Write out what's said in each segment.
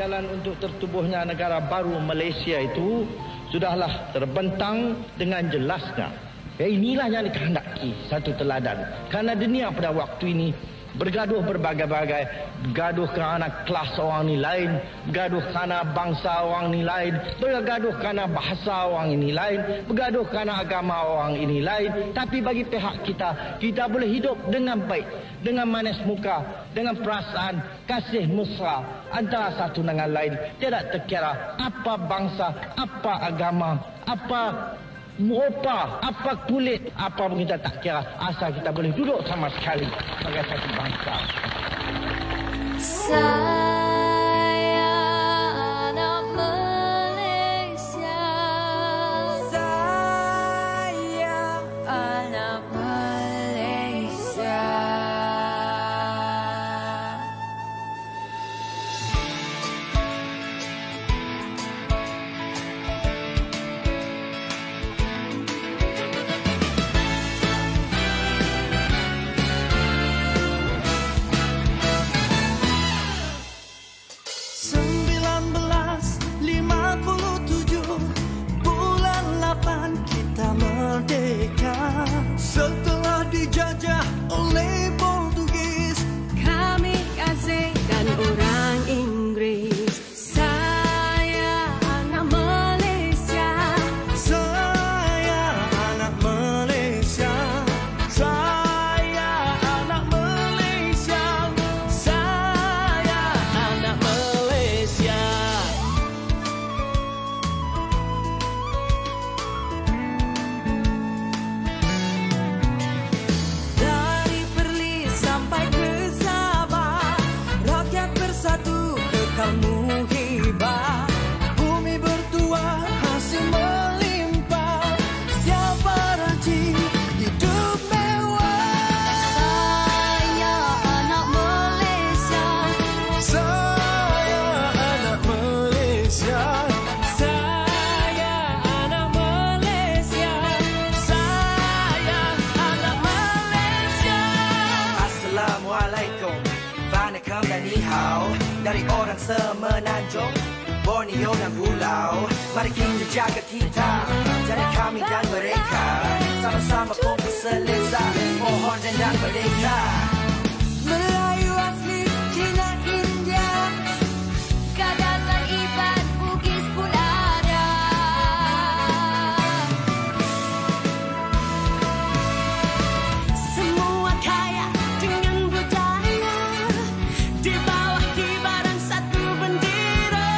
jalan untuk tertubuhnya negara baru Malaysia itu sudahlah terbentang dengan jelasnya. Inilah yang dikehendaki satu teladan. Karena dunia pada waktu ini bergaduh berbagai-bagai, bergaduh kerana kelas orang ni lain, bergaduh kerana bangsa orang ni lain, bergaduh kerana bahasa orang ini lain, bergaduh kerana agama orang ini lain. Tapi bagi pihak kita, kita boleh hidup dengan baik, dengan manis muka, dengan perasaan kasih mesra antara satu dengan lain. Tidak terkira apa bangsa, apa agama, apa muka, apa kulit, apa pun kita tak kira, asal kita boleh duduk sama sekali sebagai satu bangsa. Saya anak Malaysia. Saya anak Malaysia. Setelah dijajah oleh Portugis, Kami asing dan orang Inggris. Saya anak Malaysia. saya anak Malaysia. Saya anak Malaysia. Saya anak Malaysia. Dari Perlis sampai ke Sabah, rakyat bersatu kekal muhibah. Bumi bertuah, hasil melimpah. Siapa rajin hidup mewah. Saya anak Malaysia. Saya anak Malaysia. Saya anak Malaysia. Saya anak Malaysia. Assalamualaikum, Waalaikum dan Ni Hao. Dari orang semenanjung, Borneo dan Pulau. Mari kita jaga kita, jadi kami dan mereka sama-sama kumpul selesa, mohon dan merdeka. Melayu asli Cina India, Kadazan Iban Bugis pun ada. Semua kaya dengan budaya, di bawah kibaran satu bendera.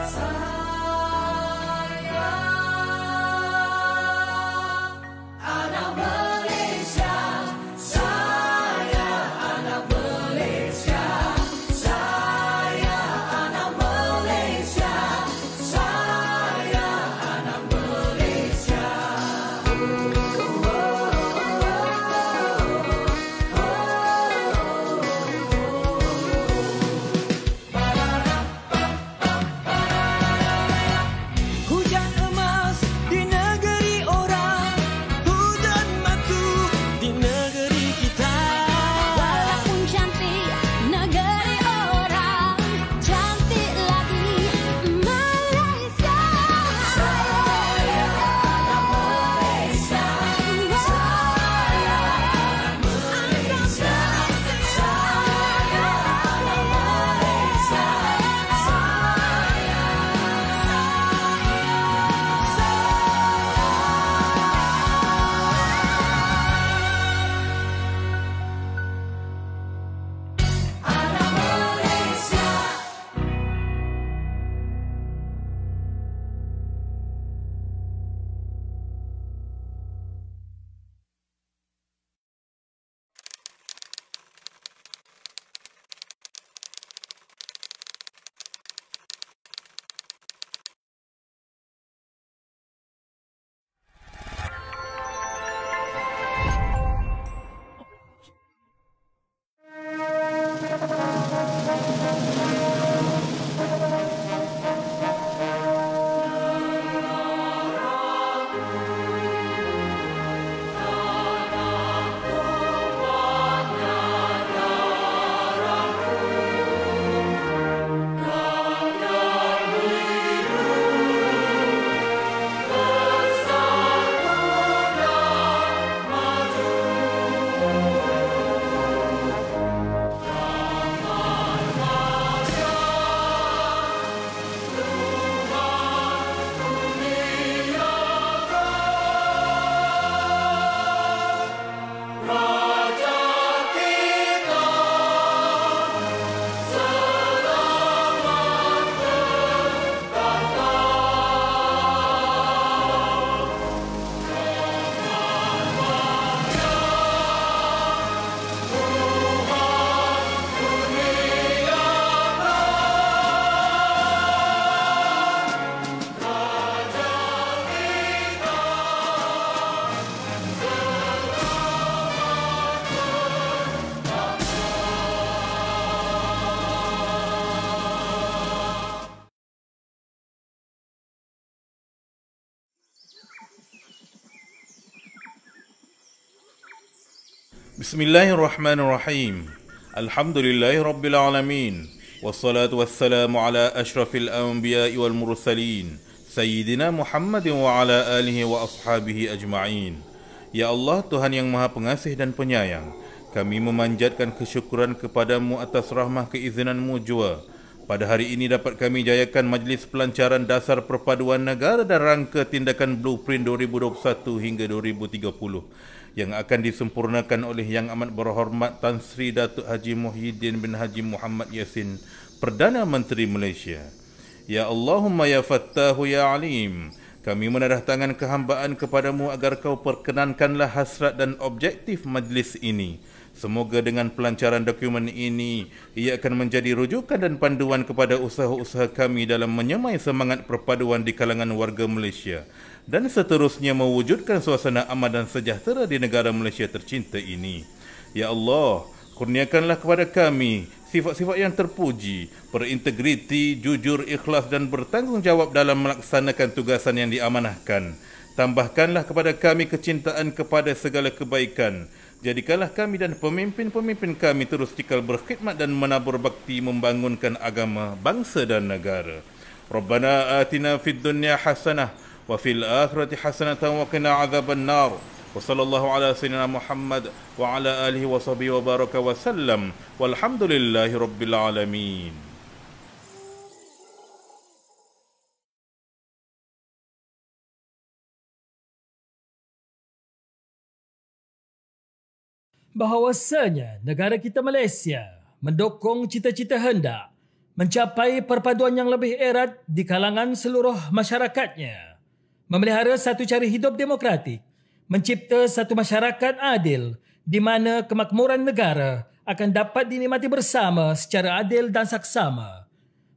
Saya Bismillahirrahmanirrahim. Alhamdulillahirrabbilalamin. Wassalatu wassalamu ala ashrafil anbiya'i wal mursalin. Sayyidina Muhammadin wa ala alihi wa ashabihi ajma'in. Ya Allah, Tuhan yang Maha Pengasih dan Penyayang, kami memanjatkan kesyukuran kepadamu atas rahmah keizinanmu jua. Pada hari ini dapat kami jayakan Majlis Pelancaran Dasar Perpaduan Negara dan Rangka Tindakan Blueprint 2021 hingga 2030 yang akan disempurnakan oleh Yang Amat Berhormat Tan Sri Datuk Haji Muhyiddin bin Haji Muhammad Yassin, Perdana Menteri Malaysia. Ya Allahumma ya Fattahu ya Alim, kami menadah tangan kehambaan kepadamu agar kau perkenankanlah hasrat dan objektif majlis ini. Semoga dengan pelancaran dokumen ini, ia akan menjadi rujukan dan panduan kepada usaha-usaha kami dalam menyemai semangat perpaduan di kalangan warga Malaysia dan seterusnya mewujudkan suasana aman dan sejahtera di negara Malaysia tercinta ini. Ya Allah, kurniakanlah kepada kami sifat-sifat yang terpuji, berintegriti, jujur, ikhlas dan bertanggungjawab dalam melaksanakan tugasan yang diamanahkan. Tambahkanlah kepada kami kecintaan kepada segala kebaikan. Jadikanlah kami dan pemimpin-pemimpin kami terus cikal berkhidmat dan menabur bakti membangunkan agama, bangsa dan negara. Rabbana atina fid dunya hasanah wa fil akhirati hasanatan wa qina adzaban nar. Wa sallallahu ala sayyidina Muhammad wa ala alihi wa sahbihi wa baraka wa sallam. Walhamdulillahi rabbil alamin. Bahawasanya negara kita Malaysia mendukung cita-cita hendak mencapai perpaduan yang lebih erat di kalangan seluruh masyarakatnya, memelihara satu cara hidup demokratik, mencipta satu masyarakat adil di mana kemakmuran negara akan dapat dinikmati bersama secara adil dan saksama,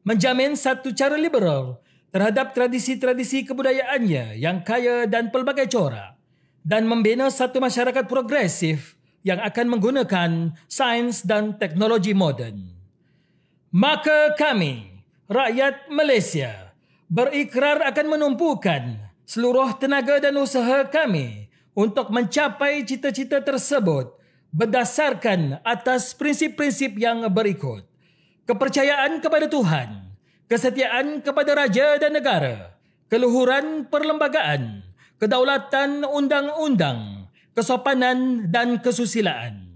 menjamin satu cara liberal terhadap tradisi-tradisi kebudayaannya yang kaya dan pelbagai corak, dan membina satu masyarakat progresif yang akan menggunakan sains dan teknologi moden. Maka kami, rakyat Malaysia, berikrar akan menumpukan seluruh tenaga dan usaha kami untuk mencapai cita-cita tersebut berdasarkan atas prinsip-prinsip yang berikut: kepercayaan kepada Tuhan, kesetiaan kepada raja dan negara, keluhuran perlembagaan, kedaulatan undang-undang, kesopanan dan kesusilaan.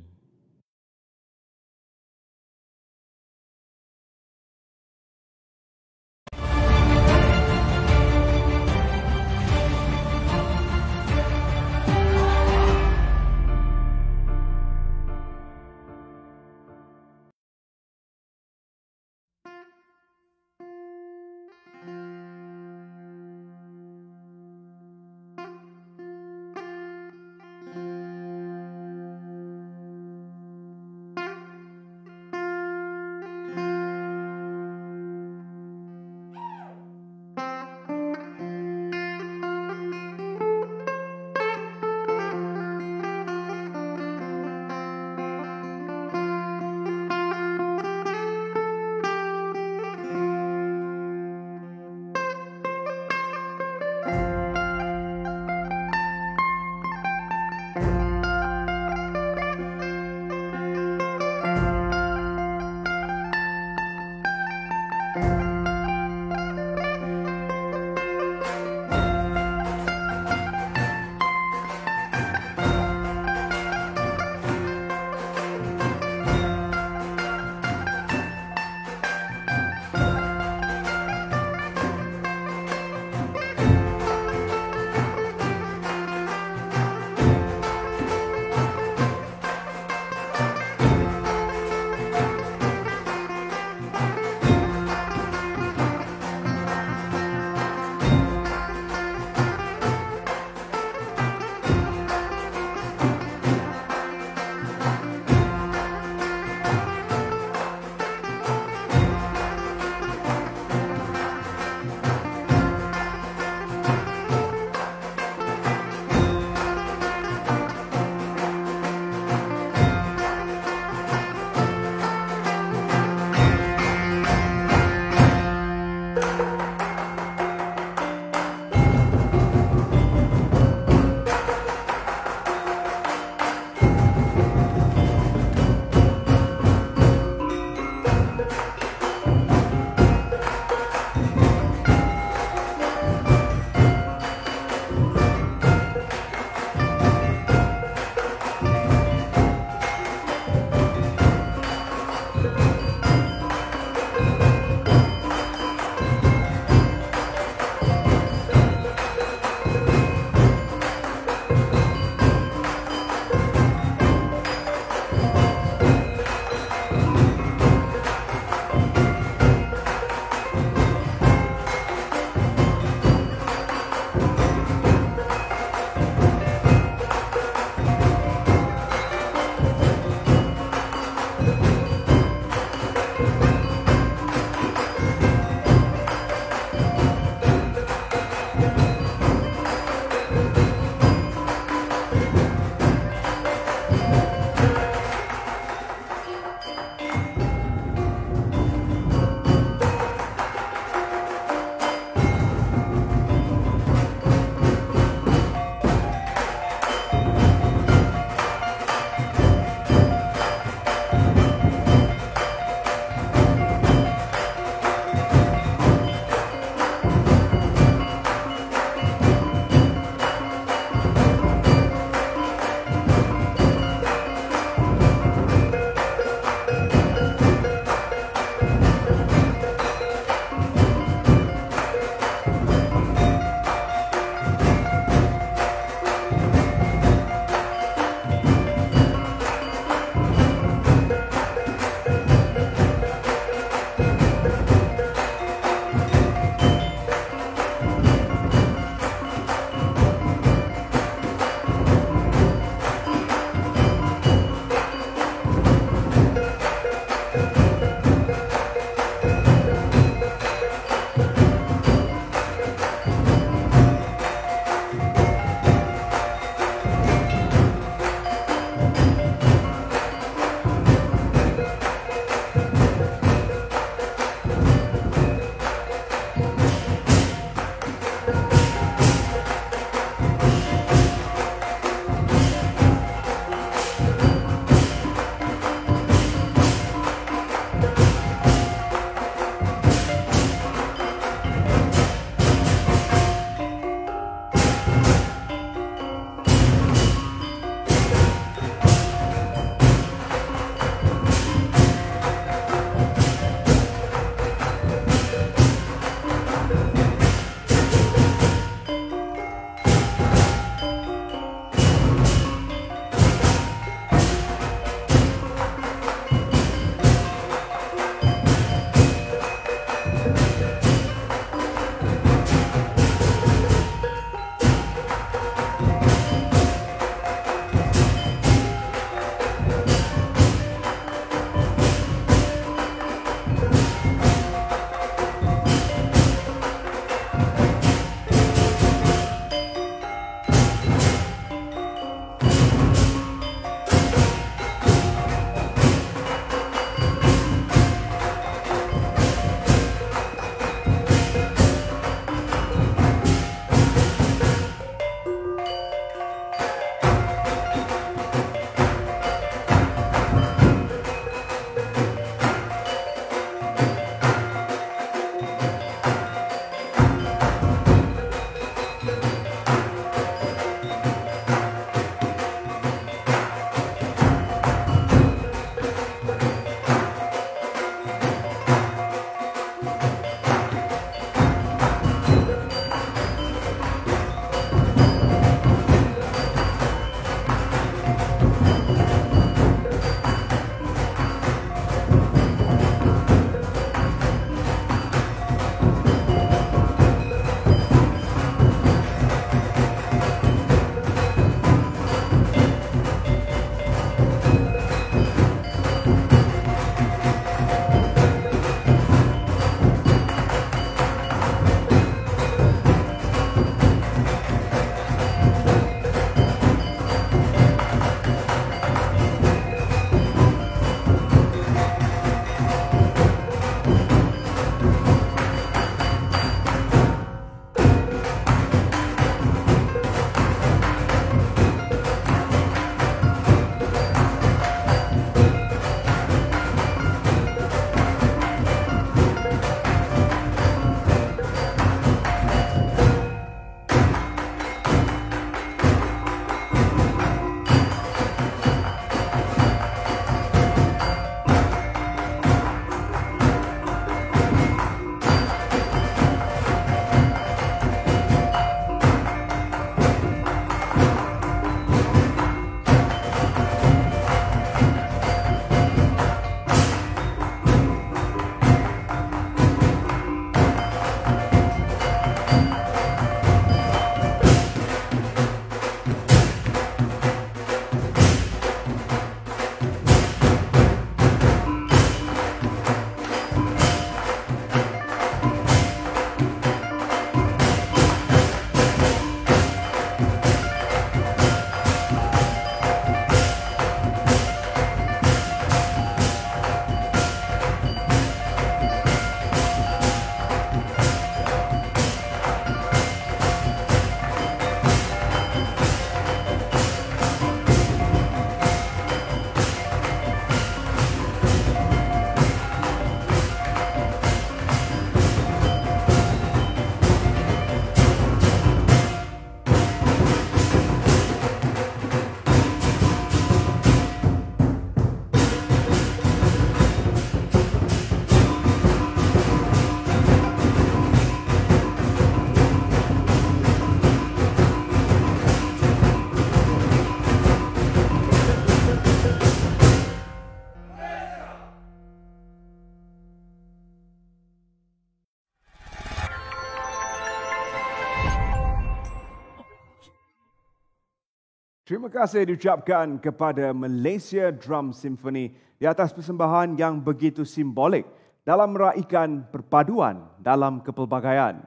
Terima kasih diucapkan kepada Malaysia Drum Symphony di atas persembahan yang begitu simbolik dalam meraihkan perpaduan dalam kepelbagaian.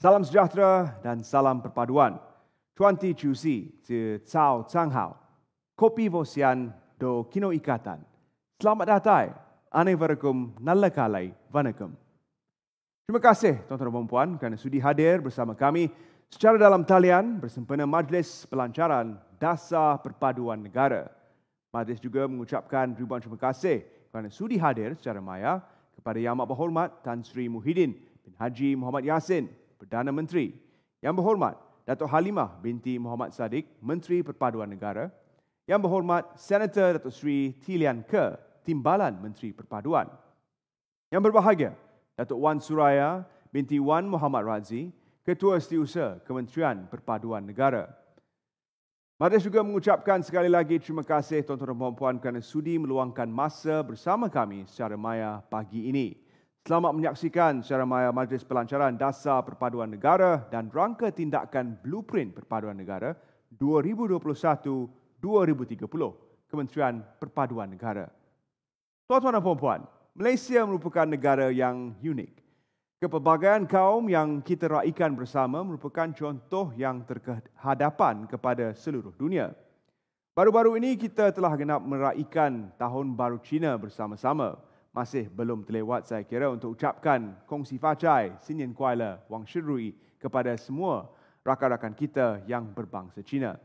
Salam sejahtera dan salam perpaduan. 20 Cusi Zi Cao Zhang Hao. Kopi Vosian do Kino Ikatan. Selamat datang. Anivarakum Nalakalai Vanakum. Terima kasih tuan-tuan dan puan kerana sudi hadir bersama kami secara dalam talian bersempena Majlis Pelancaran Dasar Perpaduan Negara. Majlis juga mengucapkan ribuan terima kasih kerana sudi hadir secara maya kepada Yang Amat Berhormat Tan Sri Muhyiddin bin Haji Muhammad Yassin, Perdana Menteri. Yang Berhormat Datuk Halimah binti Muhammad Sadiq, Menteri Perpaduan Negara. Yang Berhormat Senator Datuk Sri Tilian Ke, Timbalan Menteri Perpaduan. Yang berbahagia Datuk Wan Suraya binti Wan Muhammad Razi, Ketua Setiausaha Kementerian Perpaduan Negara. Majlis juga mengucapkan sekali lagi terima kasih tuan-tuan dan puan kerana sudi meluangkan masa bersama kami secara maya pagi ini. Selamat menyaksikan secara maya Majlis Pelancaran Dasar Perpaduan Negara dan Rangka Tindakan Blueprint Perpaduan Negara 2021-2030 Kementerian Perpaduan Negara. Tuan-tuan dan puan, Malaysia merupakan negara yang unik. Kepelbagaian kaum yang kita raikan bersama merupakan contoh yang terhadapan kepada seluruh dunia. Baru-baru ini kita telah genap meraikan Tahun Baru Cina bersama-sama. Masih belum terlewat saya kira untuk ucapkan kongsi facai Sinian Kuala Wang Shirui kepada semua rakan-rakan kita yang berbangsa Cina.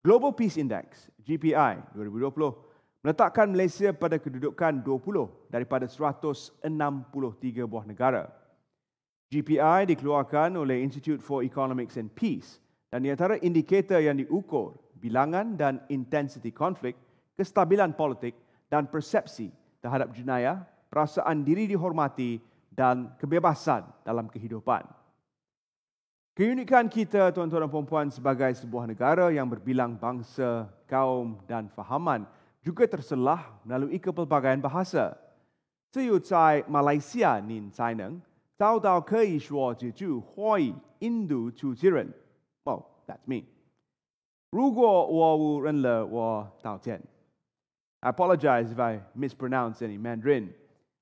Global Peace Index, GPI 2020, meletakkan Malaysia pada kedudukan 20 daripada 163 buah negara. GPI dikeluarkan oleh Institute for Economics and Peace dan di antara indikator yang diukur bilangan dan intensiti konflik, kestabilan politik dan persepsi terhadap jenayah, perasaan diri dihormati dan kebebasan dalam kehidupan. Keunikan kita tuan-tuan dan puan sebagai sebuah negara yang berbilang bangsa, kaum dan fahaman juga terselah melalui kepelbagaian bahasa. 只有在马来西亚您才能找到可以说几句华语、印度主持人。Oh, that's me. 如果我误认了，我道歉。I apologize if I mispronounce any Mandarin.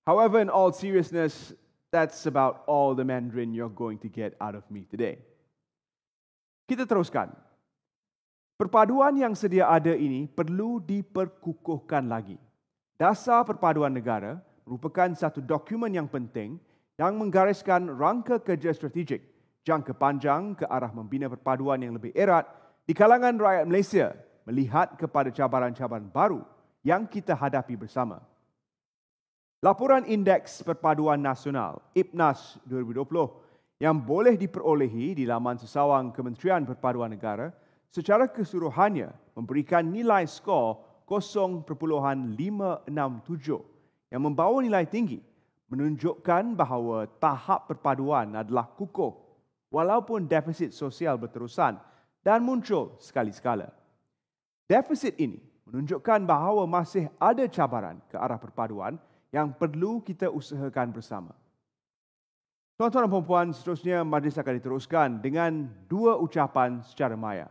However, in all seriousness, that's about all the Mandarin you're going to get out of me today. Kita teruskan. Perpaduan yang sedia ada ini perlu diperkukuhkan lagi. Dasar Perpaduan Negara merupakan satu dokumen yang penting yang menggariskan rangka kerja strategik jangka panjang ke arah membina perpaduan yang lebih erat di kalangan rakyat Malaysia melihat kepada cabaran-cabaran baru yang kita hadapi bersama. Laporan Indeks Perpaduan Nasional IPNAS 2020 yang boleh diperolehi di laman sesawang Kementerian Perpaduan Negara secara keseluruhannya memberikan nilai skor 0.567 yang membawa nilai tinggi, menunjukkan bahawa tahap perpaduan adalah kukuh walaupun defisit sosial berterusan dan muncul sekali-sekala. Defisit ini menunjukkan bahawa masih ada cabaran ke arah perpaduan yang perlu kita usahakan bersama. Tuan-tuan dan puan, seterusnya majlis akan diteruskan dengan dua ucapan secara maya.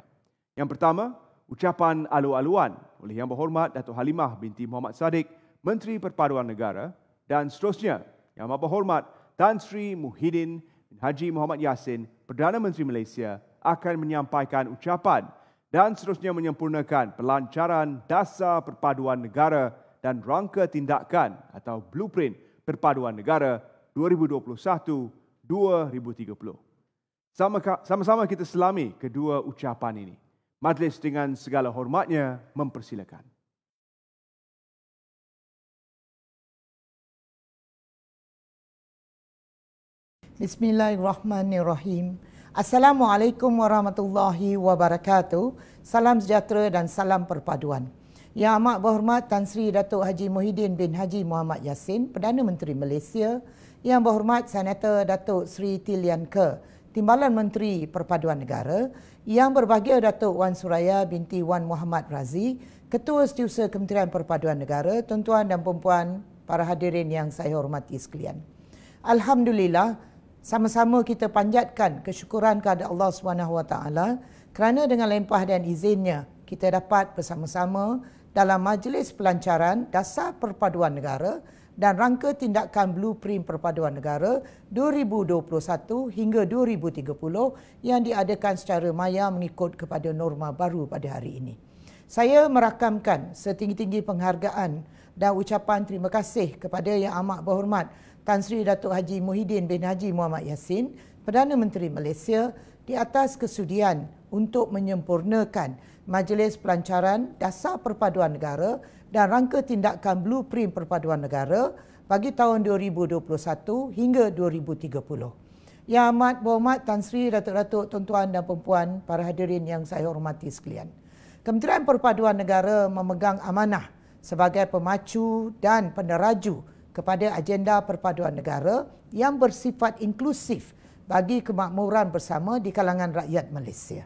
Yang pertama, ucapan alu-aluan oleh Yang Berhormat Datuk Halimah binti Muhammad Sadiq, Menteri Perpaduan Negara, dan seterusnya Yang Amat Berhormat Tan Sri Muhyiddin bin Haji Muhammad Yassin, Perdana Menteri Malaysia, akan menyampaikan ucapan dan seterusnya menyempurnakan pelancaran Dasar Perpaduan Negara dan Rangka Tindakan atau Blueprint Perpaduan Negara 2021-2030. Sama-sama kita selami kedua ucapan ini. Majlis dengan segala hormatnya mempersilakan. Bismillahirrahmanirrahim. Assalamualaikum warahmatullahi wabarakatuh. Salam sejahtera dan salam perpaduan. Yang Amat Berhormat Tan Sri Datuk Haji Muhyiddin bin Haji Muhammad Yassin, Perdana Menteri Malaysia. Yang Berhormat Senator Datuk Sri Tilian Ke, Timbalan Menteri Perpaduan Negara. Yang berbahagia Datuk Wan Suraya binti Wan Muhammad Razi, Ketua Setiausaha Kementerian Perpaduan Negara, tuan-tuan dan puan-puan, para hadirin yang saya hormati sekalian. Alhamdulillah, sama-sama kita panjatkan kesyukuran kepada Allah SWT kerana dengan limpah dan izinnya kita dapat bersama-sama dalam Majlis Pelancaran Dasar Perpaduan Negara dan Rangka Tindakan Blueprint Perpaduan Negara 2021 hingga 2030 yang diadakan secara maya mengikut kepada norma baru pada hari ini. Saya merakamkan setinggi-tinggi penghargaan dan ucapan terima kasih kepada Yang Amat Berhormat Tan Sri Datuk Haji Muhyiddin bin Haji Muhammad Yassin, Perdana Menteri Malaysia, di atas kesudian untuk menyempurnakan Majlis Pelancaran Dasar Perpaduan Negara dan Rangka Tindakan Blueprint Perpaduan Negara bagi tahun 2021 hingga 2030. Yang Amat Berhormat Tan Sri Datuk-Datuk, tuan-tuan dan puan-puan, para hadirin yang saya hormati sekalian. Kementerian Perpaduan Negara memegang amanah sebagai pemacu dan peneraju kepada agenda perpaduan negara yang bersifat inklusif bagi kemakmuran bersama di kalangan rakyat Malaysia.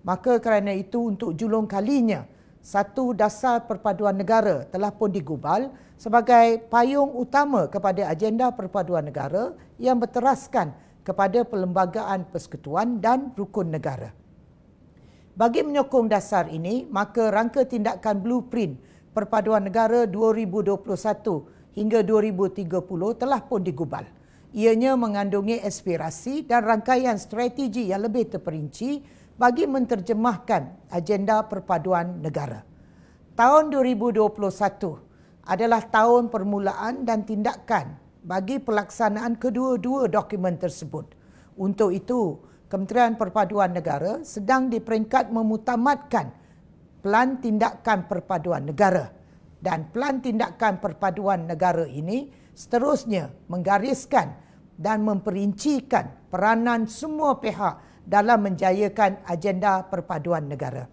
Maka kerana itu, untuk julung kalinya, satu dasar perpaduan negara telah pun digubal sebagai payung utama kepada agenda perpaduan negara yang berteraskan kepada perlembagaan persekutuan dan rukun negara. Bagi menyokong dasar ini, maka Rangka Tindakan Blueprint Perpaduan Negara 2021 hingga 2030 telah pun digubal. Ianya mengandungi aspirasi dan rangkaian strategi yang lebih terperinci bagi menterjemahkan agenda perpaduan negara. Tahun 2021 adalah tahun permulaan dan tindakan bagi pelaksanaan kedua-dua dokumen tersebut. Untuk itu, Kementerian Perpaduan Negara sedang di peringkat memutamatkan Pelan Tindakan Perpaduan Negara, dan Pelan Tindakan Perpaduan Negara ini seterusnya menggariskan dan memperincikan peranan semua pihak dalam menjayakan agenda perpaduan negara.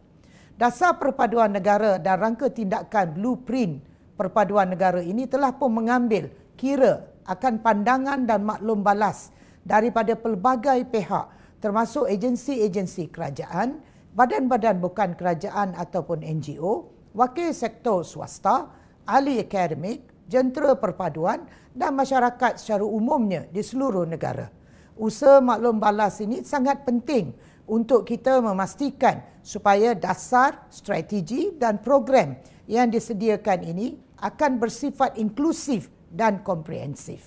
Dasar Perpaduan Negara dan Rangka Tindakan Blueprint Perpaduan Negara ini telah pun mengambil kira akan pandangan dan maklum balas daripada pelbagai pihak, termasuk agensi-agensi kerajaan, badan-badan bukan kerajaan ataupun NGO, wakil sektor swasta, ahli akademik, jentera perpaduan dan masyarakat secara umumnya di seluruh negara. Usaha maklum balas ini sangat penting untuk kita memastikan supaya dasar, strategi dan program yang disediakan ini akan bersifat inklusif dan komprehensif.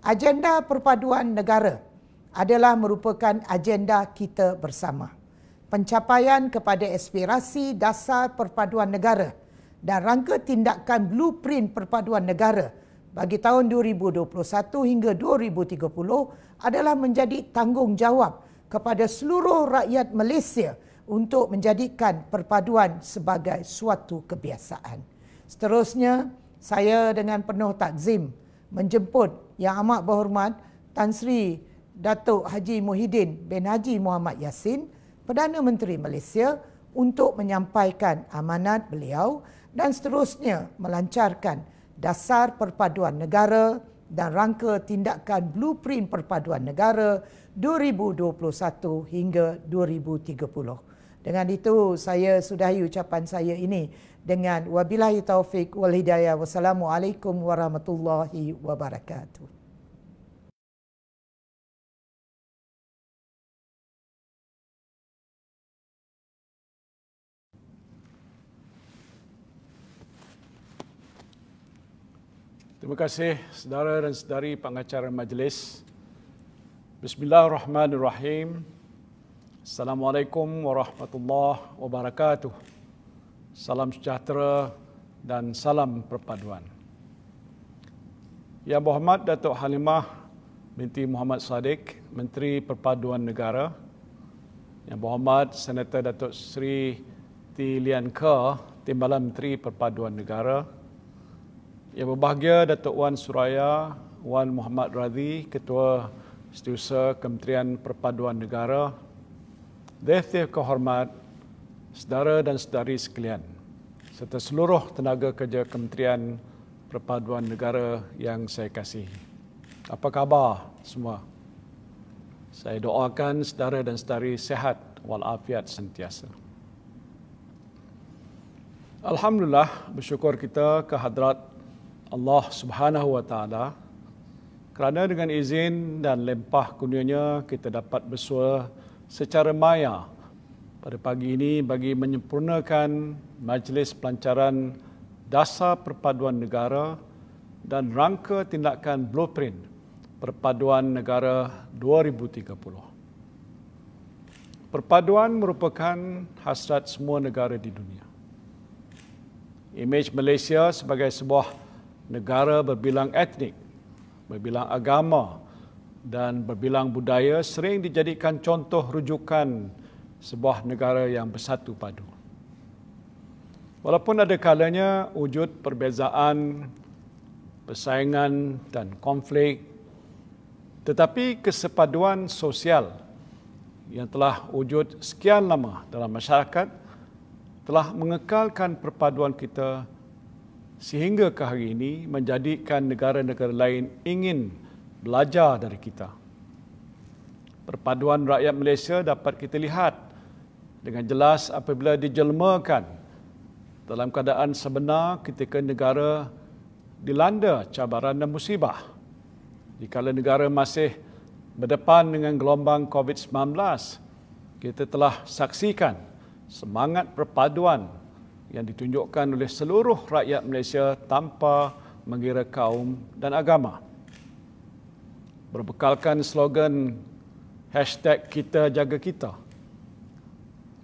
Agenda perpaduan negara adalah merupakan agenda kita bersama. Pencapaian kepada aspirasi dasar perpaduan negara dan Rangka Tindakan Blueprint Perpaduan Negara bagi tahun 2021 hingga 2030 adalah menjadi tanggungjawab kepada seluruh rakyat Malaysia untuk menjadikan perpaduan sebagai suatu kebiasaan. Seterusnya, saya dengan penuh takzim menjemput Yang Amat Berhormat Tan Sri Datuk Haji Muhyiddin bin Haji Muhammad Yassin, Perdana Menteri Malaysia, untuk menyampaikan amanat beliau dan seterusnya melancarkan Dasar Perpaduan Negara dan Rangka Tindakan Blueprint Perpaduan Negara 2021 hingga 2030. Dengan itu, saya sudahi ucapan saya ini dengan wabillahi taufik wal hidayah. Wassalamualaikum warahmatullahi wabarakatuh. Terima kasih saudara dan saudari pengacara majlis. Bismillahirrahmanirrahim. Assalamualaikum warahmatullahi wabarakatuh. Salam sejahtera dan salam perpaduan. Yang Berhormat Datuk Halimah binti Muhammad Sadiq, Menteri Perpaduan Negara. Yang Berhormat Senator Datuk Seri T. Lian Kerr, Timbalan Menteri Perpaduan Negara. Yang berbahagia Datuk Wan Suraya Wan Muhammad Radhi, Ketua Setiausaha Kementerian Perpaduan Negara. Yang kehormat saudara dan saudari sekalian, serta seluruh tenaga kerja Kementerian Perpaduan Negara yang saya kasihi. Apa khabar semua? Saya doakan saudara dan saudari sihat walafiat sentiasa. Alhamdulillah, bersyukur kita kehadrat Allah Subhanahu wa Ta'ala kerana dengan izin dan limpah kurnianya kita dapat bersua secara maya pada pagi ini bagi menyempurnakan Majlis Pelancaran Dasar Perpaduan Negara dan rangka tindakan blueprint Perpaduan Negara 2030. Perpaduan merupakan hasrat semua negara di dunia. Imej Malaysia sebagai sebuah negara berbilang etnik, berbilang agama dan berbilang budaya sering dijadikan contoh rujukan sebuah negara yang bersatu padu. Walaupun ada kalanya wujud perbezaan, persaingan dan konflik, tetapi kesepaduan sosial yang telah wujud sekian lama dalam masyarakat telah mengekalkan perpaduan kita sehingga ke hari ini menjadikan negara-negara lain ingin belajar dari kita. Perpaduan rakyat Malaysia dapat kita lihat dengan jelas apabila dijelmakan dalam keadaan sebenar ketika negara dilanda cabaran dan musibah. Dikala negara masih berdepan dengan gelombang COVID-19, kita telah saksikan semangat perpaduan yang ditunjukkan oleh seluruh rakyat Malaysia tanpa mengira kaum dan agama. Berbekalkan slogan #Kita Jaga Kita,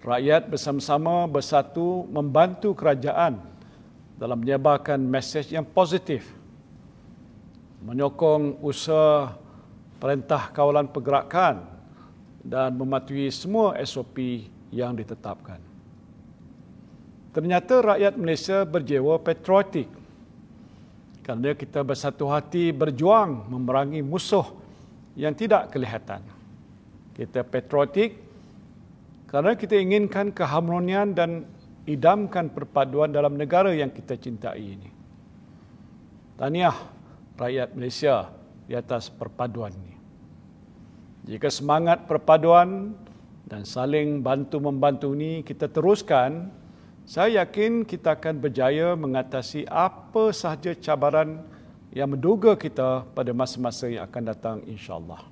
rakyat bersama-sama bersatu membantu kerajaan dalam menyebarkan mesej yang positif, menyokong usaha Perintah Kawalan Pergerakan dan mematuhi semua SOP yang ditetapkan. Ternyata rakyat Malaysia berjiwa patriotik kerana kita bersatu hati berjuang memerangi musuh yang tidak kelihatan. Kita patriotik kerana kita inginkan keharmonian dan idamkan perpaduan dalam negara yang kita cintai ini. Tahniah rakyat Malaysia di atas perpaduan ini. Jika semangat perpaduan dan saling bantu-membantu ini kita teruskan, saya yakin kita akan berjaya mengatasi apa sahaja cabaran yang menduga kita pada masa-masa yang akan datang insya-Allah.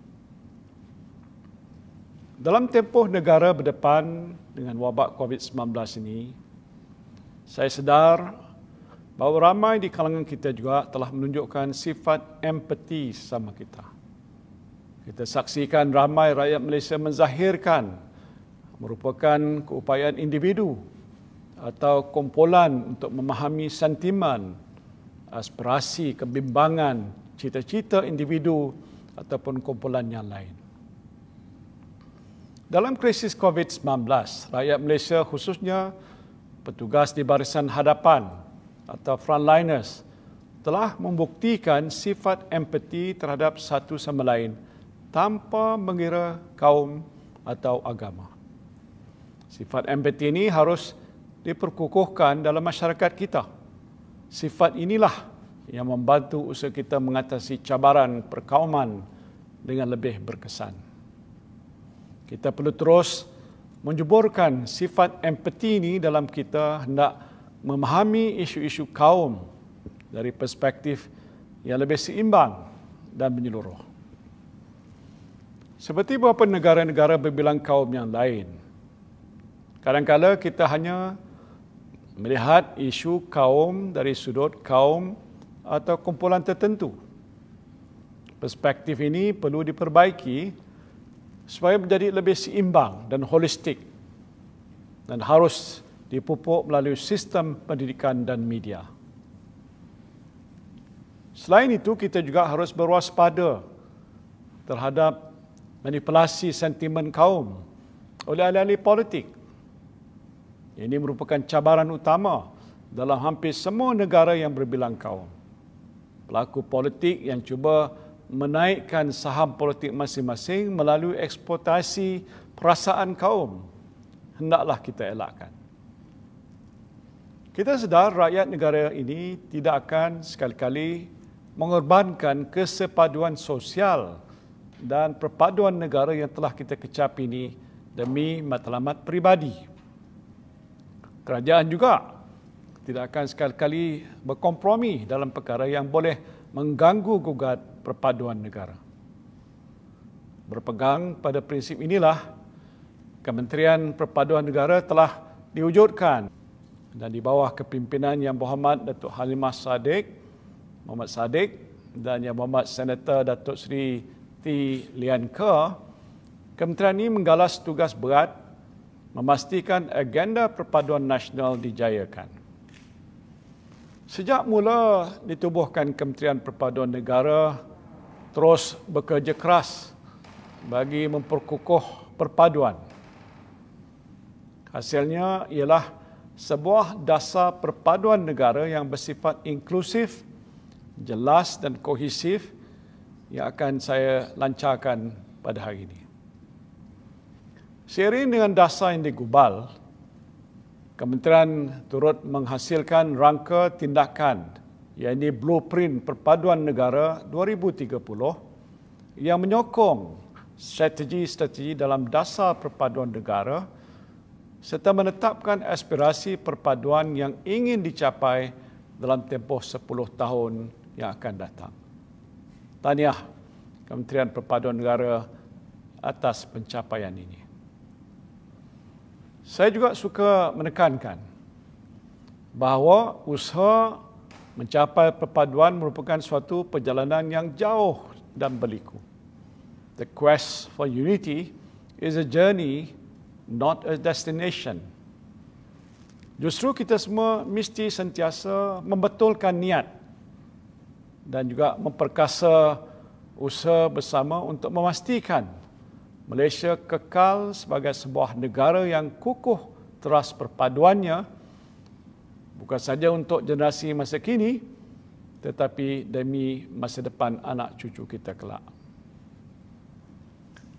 Dalam tempoh negara berdepan dengan wabak COVID-19 ini, saya sedar bahawa ramai di kalangan kita juga telah menunjukkan sifat empati sama kita. Kita saksikan ramai rakyat Malaysia menzahirkan merupakan keupayaan individu atau kumpulan untuk memahami sentimen, aspirasi, kebimbangan, cita-cita individu ataupun kumpulan yang lain. Dalam krisis COVID-19, rakyat Malaysia khususnya petugas di barisan hadapan atau frontliners telah membuktikan sifat empati terhadap satu sama lain tanpa mengira kaum atau agama. Sifat empati ini harus diperkukuhkan dalam masyarakat kita. Sifat inilah yang membantu usaha kita mengatasi cabaran perkauman dengan lebih berkesan. Kita perlu terus menjuburkan sifat empati ini dalam kita hendak memahami isu-isu kaum dari perspektif yang lebih seimbang dan menyeluruh. Seperti beberapa negara-negara berbilang kaum yang lain, kadang-kadang kita hanya melihat isu kaum dari sudut kaum atau kumpulan tertentu. Perspektif ini perlu diperbaiki supaya menjadi lebih seimbang dan holistik dan harus dipupuk melalui sistem pendidikan dan media. Selain itu, kita juga harus berwaspada terhadap manipulasi sentimen kaum oleh ahli-ahli politik. Ini merupakan cabaran utama dalam hampir semua negara yang berbilang kaum. Pelaku politik yang cuba menaikkan saham politik masing-masing melalui eksploitasi perasaan kaum, hendaklah kita elakkan. Kita sedar rakyat negara ini tidak akan sekali-kali mengorbankan kesepaduan sosial dan perpaduan negara yang telah kita kecapi ini demi matlamat peribadi. Kerajaan juga tidak akan sekali-kali berkompromi dalam perkara yang boleh mengganggu gugat perpaduan negara. Berpegang pada prinsip inilah, Kementerian Perpaduan Negara telah diwujudkan dan di bawah kepimpinan Yang Berhormat Datuk Halimah Muhammad Saddiq dan Yang Berhormat Senator Datuk Seri T. Lian Ker, kementerian ini menggalas tugas berat memastikan agenda perpaduan nasional dijayakan. Sejak mula ditubuhkan Kementerian Perpaduan Negara terus bekerja keras bagi memperkukuh perpaduan. Hasilnya ialah sebuah dasar perpaduan negara yang bersifat inklusif, jelas dan kohesif yang akan saya lancarkan pada hari ini. Seiring dengan dasar yang digubal, Kementerian turut menghasilkan rangka tindakan, iaitu Blueprint Perpaduan Negara 2030 yang menyokong strategi-strategi dalam dasar perpaduan negara serta menetapkan aspirasi perpaduan yang ingin dicapai dalam tempoh 10 tahun yang akan datang. Tahniah Kementerian Perpaduan Negara atas pencapaian ini. Saya juga suka menekankan bahawa usaha mencapai perpaduan merupakan suatu perjalanan yang jauh dan berliku. The quest for unity is a journey, not a destination. Justru kita semua mesti sentiasa membetulkan niat dan juga memperkasa usaha bersama untuk memastikan Malaysia kekal sebagai sebuah negara yang kukuh teras perpaduannya, bukan saja untuk generasi masa kini, tetapi demi masa depan anak cucu kita kelak.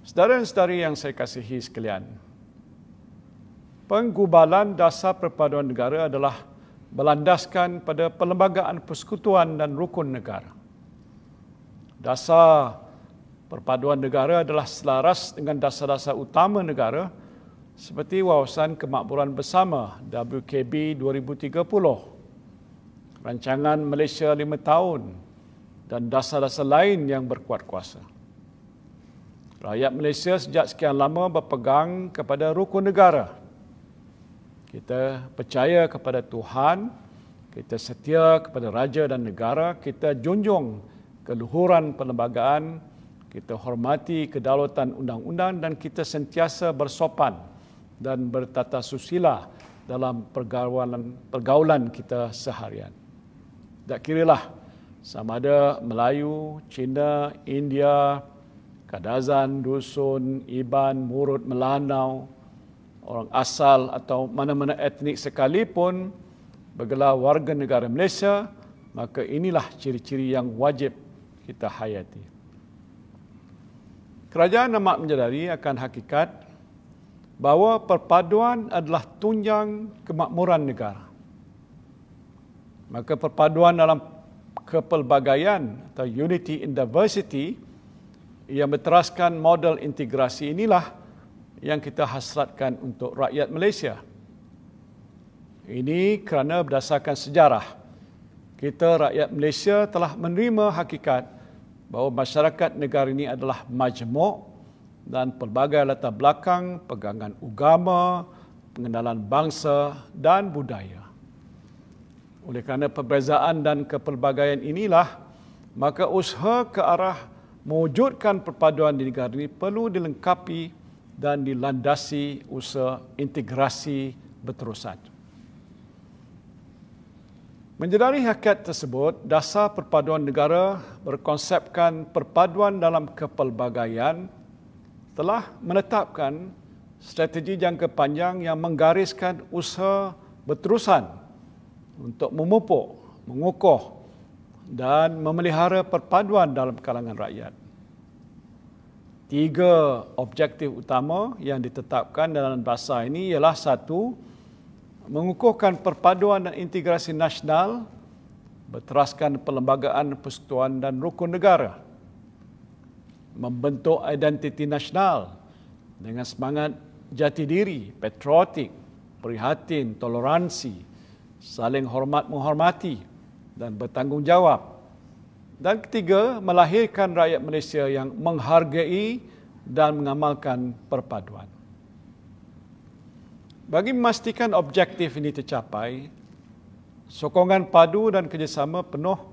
Saudara dan saudari yang saya kasihi sekalian, penggubalan dasar perpaduan negara adalah berlandaskan pada perlembagaan persekutuan dan rukun negara. Dasar perpaduan negara adalah selaras dengan dasar-dasar utama negara seperti Wawasan Kemakmuran Bersama WKB 2030, Rancangan Malaysia 5 tahun dan dasar-dasar lain yang berkuat kuasa. Rakyat Malaysia sejak sekian lama berpegang kepada rukun negara. Kita percaya kepada Tuhan, kita setia kepada raja dan negara, kita junjung keluhuran perlembagaan, kita hormati kedaulatan undang-undang dan kita sentiasa bersopan dan bertata susila dalam pergaulan kita seharian. Tak kiralah sama ada Melayu, Cina, India, Kadazan, Dusun, Iban, Murut, Melanau, orang asal atau mana-mana etnik sekalipun bergelar warga negara Malaysia, maka inilah ciri-ciri yang wajib kita hayati. Kerajaan amat menyadari akan hakikat bahawa perpaduan adalah tunjang kemakmuran negara. Maka perpaduan dalam kepelbagaian atau unity in diversity yang berteraskan model integrasi inilah yang kita hasratkan untuk rakyat Malaysia. Ini kerana berdasarkan sejarah, kita rakyat Malaysia telah menerima hakikat bahawa masyarakat negara ini adalah majmuk dan pelbagai latar belakang, pegangan agama, pengenalan bangsa dan budaya. Oleh kerana perbezaan dan kepelbagaian inilah, maka usaha ke arah mewujudkan perpaduan di negara ini perlu dilengkapi dan dilandasi usaha integrasi berterusan. Menyedari hakikat tersebut, dasar perpaduan negara berkonsepkan perpaduan dalam kepelbagaian telah menetapkan strategi jangka panjang yang menggariskan usaha berterusan untuk memupuk, mengukuh dan memelihara perpaduan dalam kalangan rakyat. 3 objektif utama yang ditetapkan dalam dasar ini ialah 1, mengukuhkan perpaduan dan integrasi nasional berteraskan perlembagaan persekutuan dan rukun negara, membentuk identiti nasional dengan semangat jati diri, patriotik, prihatin, toleransi, saling hormat menghormati dan bertanggungjawab. Dan ketiga, melahirkan rakyat Malaysia yang menghargai dan mengamalkan perpaduan. Bagi memastikan objektif ini tercapai, sokongan padu dan kerjasama penuh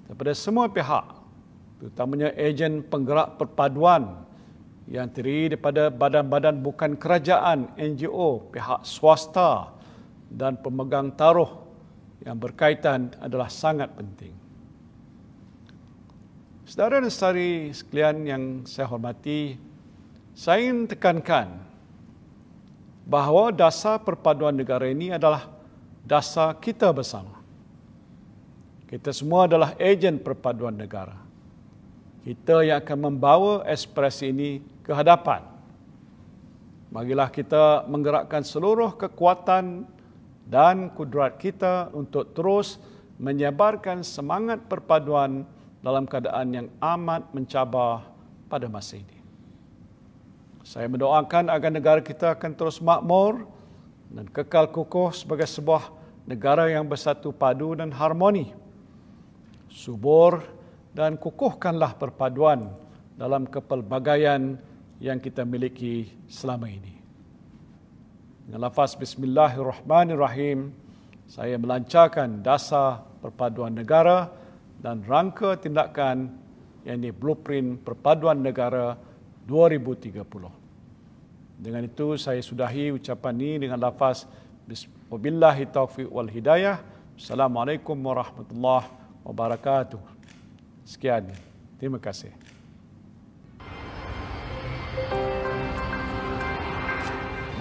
daripada semua pihak, terutamanya ejen penggerak perpaduan yang terdiri daripada badan-badan bukan kerajaan, NGO, pihak swasta dan pemegang taruh yang berkaitan adalah sangat penting. Saudara dan saudari sekalian yang saya hormati, saya ingin tekankan bahawa dasar perpaduan negara ini adalah dasar kita bersama. Kita semua adalah ejen perpaduan negara. Kita yang akan membawa ekspresi ini ke hadapan. Marilah kita menggerakkan seluruh kekuatan dan kudrat kita untuk terus menyebarkan semangat perpaduan dalam keadaan yang amat mencabar pada masa ini. Saya mendoakan agar negara kita akan terus makmur dan kekal kukuh sebagai sebuah negara yang bersatu padu dan harmoni. Subur dan kukuhkanlah perpaduan dalam kepelbagaian yang kita miliki selama ini. Dengan lafaz Bismillahirrahmanirrahim, saya melancarkan dasar perpaduan negara dan rangka tindakan, yakni Blueprint Perpaduan Negara 2030. Dengan itu saya sudahi ucapan ini dengan lafaz Wabillahi taufiq wal hidayah. Assalamualaikum warahmatullahi wabarakatuh. Sekian. Terima kasih.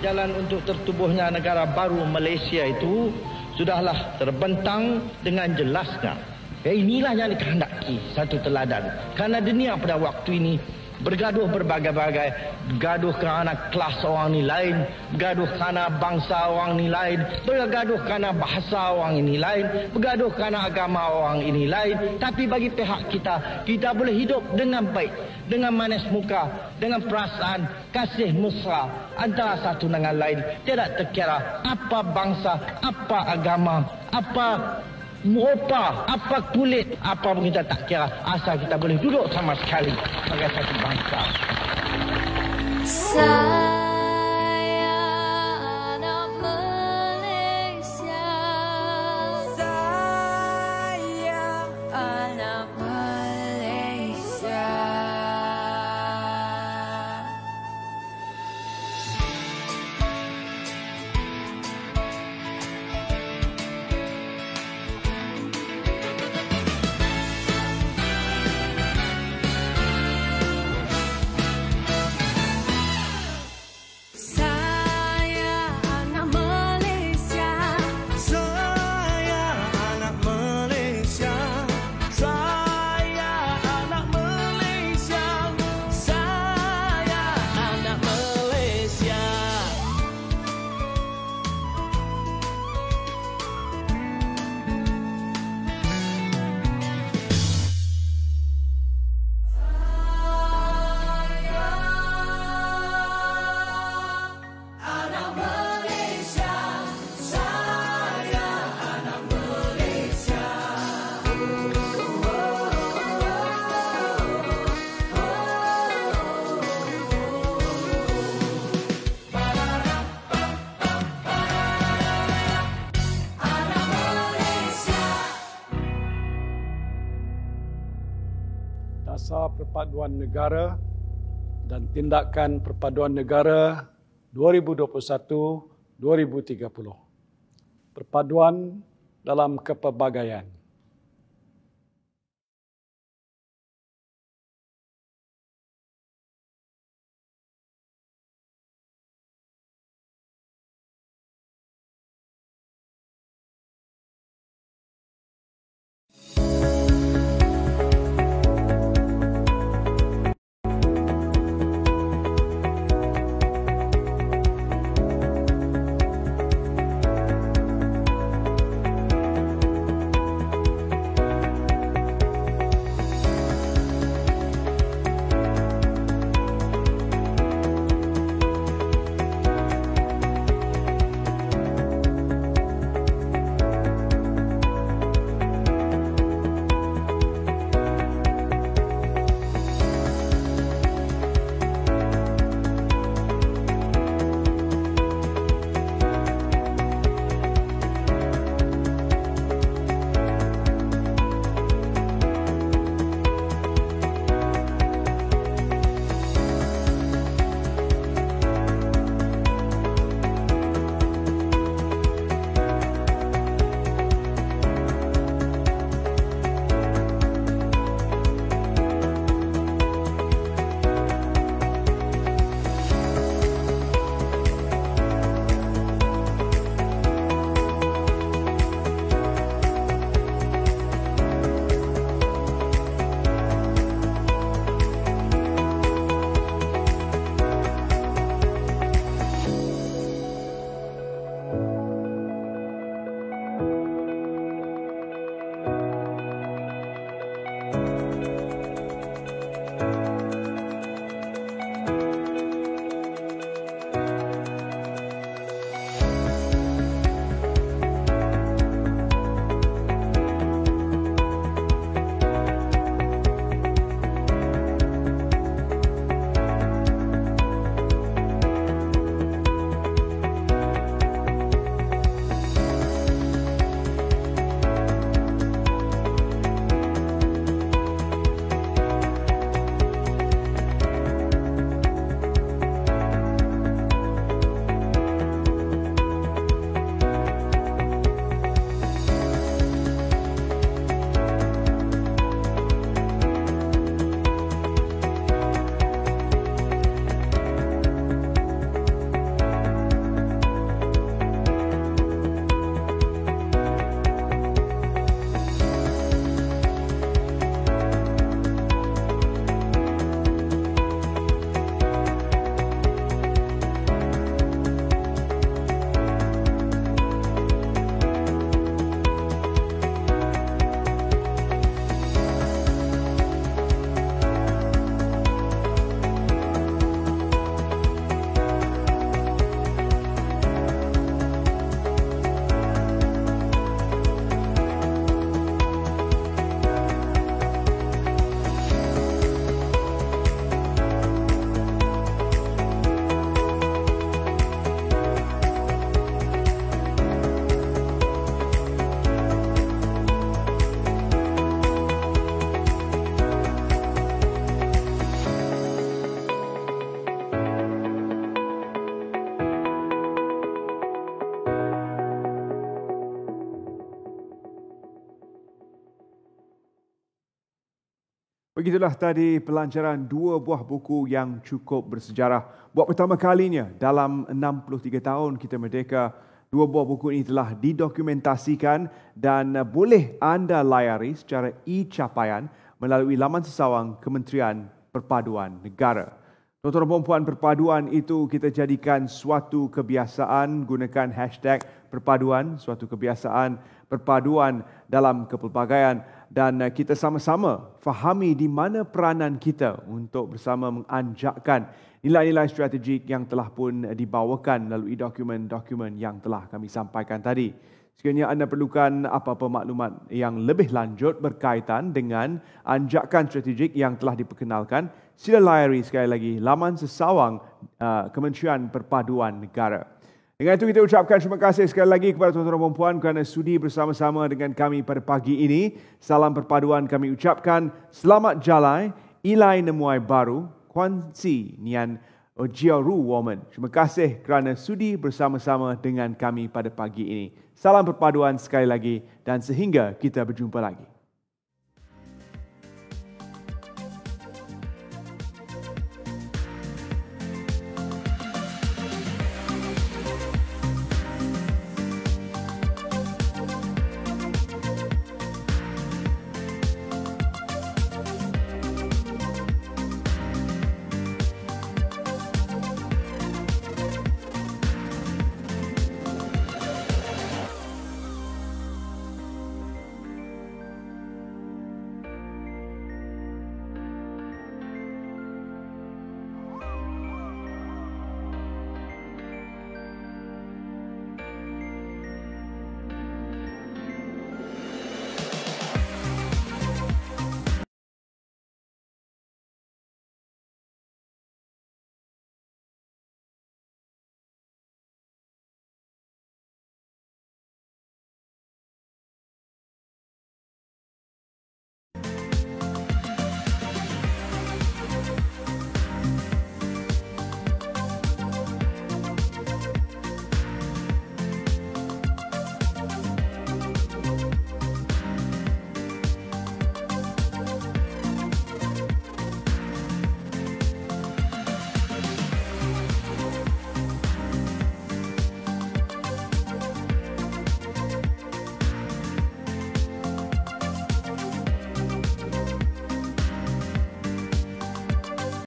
Jalan untuk tertubuhnya negara baru Malaysia itu sudahlah terbentang dengan jelasnya. Inilah yang dikehendaki satu teladan. Karena dunia pada waktu ini bergaduh berbagai-bagai, bergaduh kerana kelas orang ni lain, bergaduh kerana bangsa orang ni lain, bergaduh kerana bahasa orang ini lain, bergaduh kerana agama orang ini lain. Tapi bagi pihak kita, kita boleh hidup dengan baik, dengan manis muka, dengan perasaan kasih mesra antara satu dengan lain. Tidak terkira apa bangsa, apa agama, apa muka, apa kulit, apa pun kita tak kira, asal kita boleh duduk sama sekali sebagai satu bangsa. Saya anak Malaysia. Saya anak Malaysia. Dasar Perpaduan Negara dan Tindakan Perpaduan Negara 2021-2030. Perpaduan dalam kepelbagaian. Begitulah tadi pelancaran dua buah buku yang cukup bersejarah. Buat pertama kalinya dalam 63 tahun kita merdeka, dua buah buku ini telah didokumentasikan dan boleh anda layari secara e-capaian melalui laman sesawang Kementerian Perpaduan Negara. Tuan-tuan dan puan, perpaduan itu kita jadikan suatu kebiasaan, gunakan hashtag perpaduan, suatu kebiasaan perpaduan dalam kepelbagaian, dan kita sama-sama fahami di mana peranan kita untuk bersama menganjakkan nilai-nilai strategik yang telah pun dibawakan melalui dokumen-dokumen yang telah kami sampaikan tadi. Sekiranya anda perlukan apa-apa maklumat yang lebih lanjut berkaitan dengan anjakan strategik yang telah diperkenalkan, sila layari sekali lagi laman sesawang Kementerian Perpaduan Negara. Dengan itu kita ucapkan terima kasih sekali lagi kepada tuan-tuan dan puan kerana sudi bersama-sama dengan kami pada pagi ini. Salam perpaduan kami ucapkan, selamat jalai, ilai nemuai baru, kuan si nian jiaru woman. Terima kasih kerana sudi bersama-sama dengan kami pada pagi ini. Salam perpaduan sekali lagi dan sehingga kita berjumpa lagi.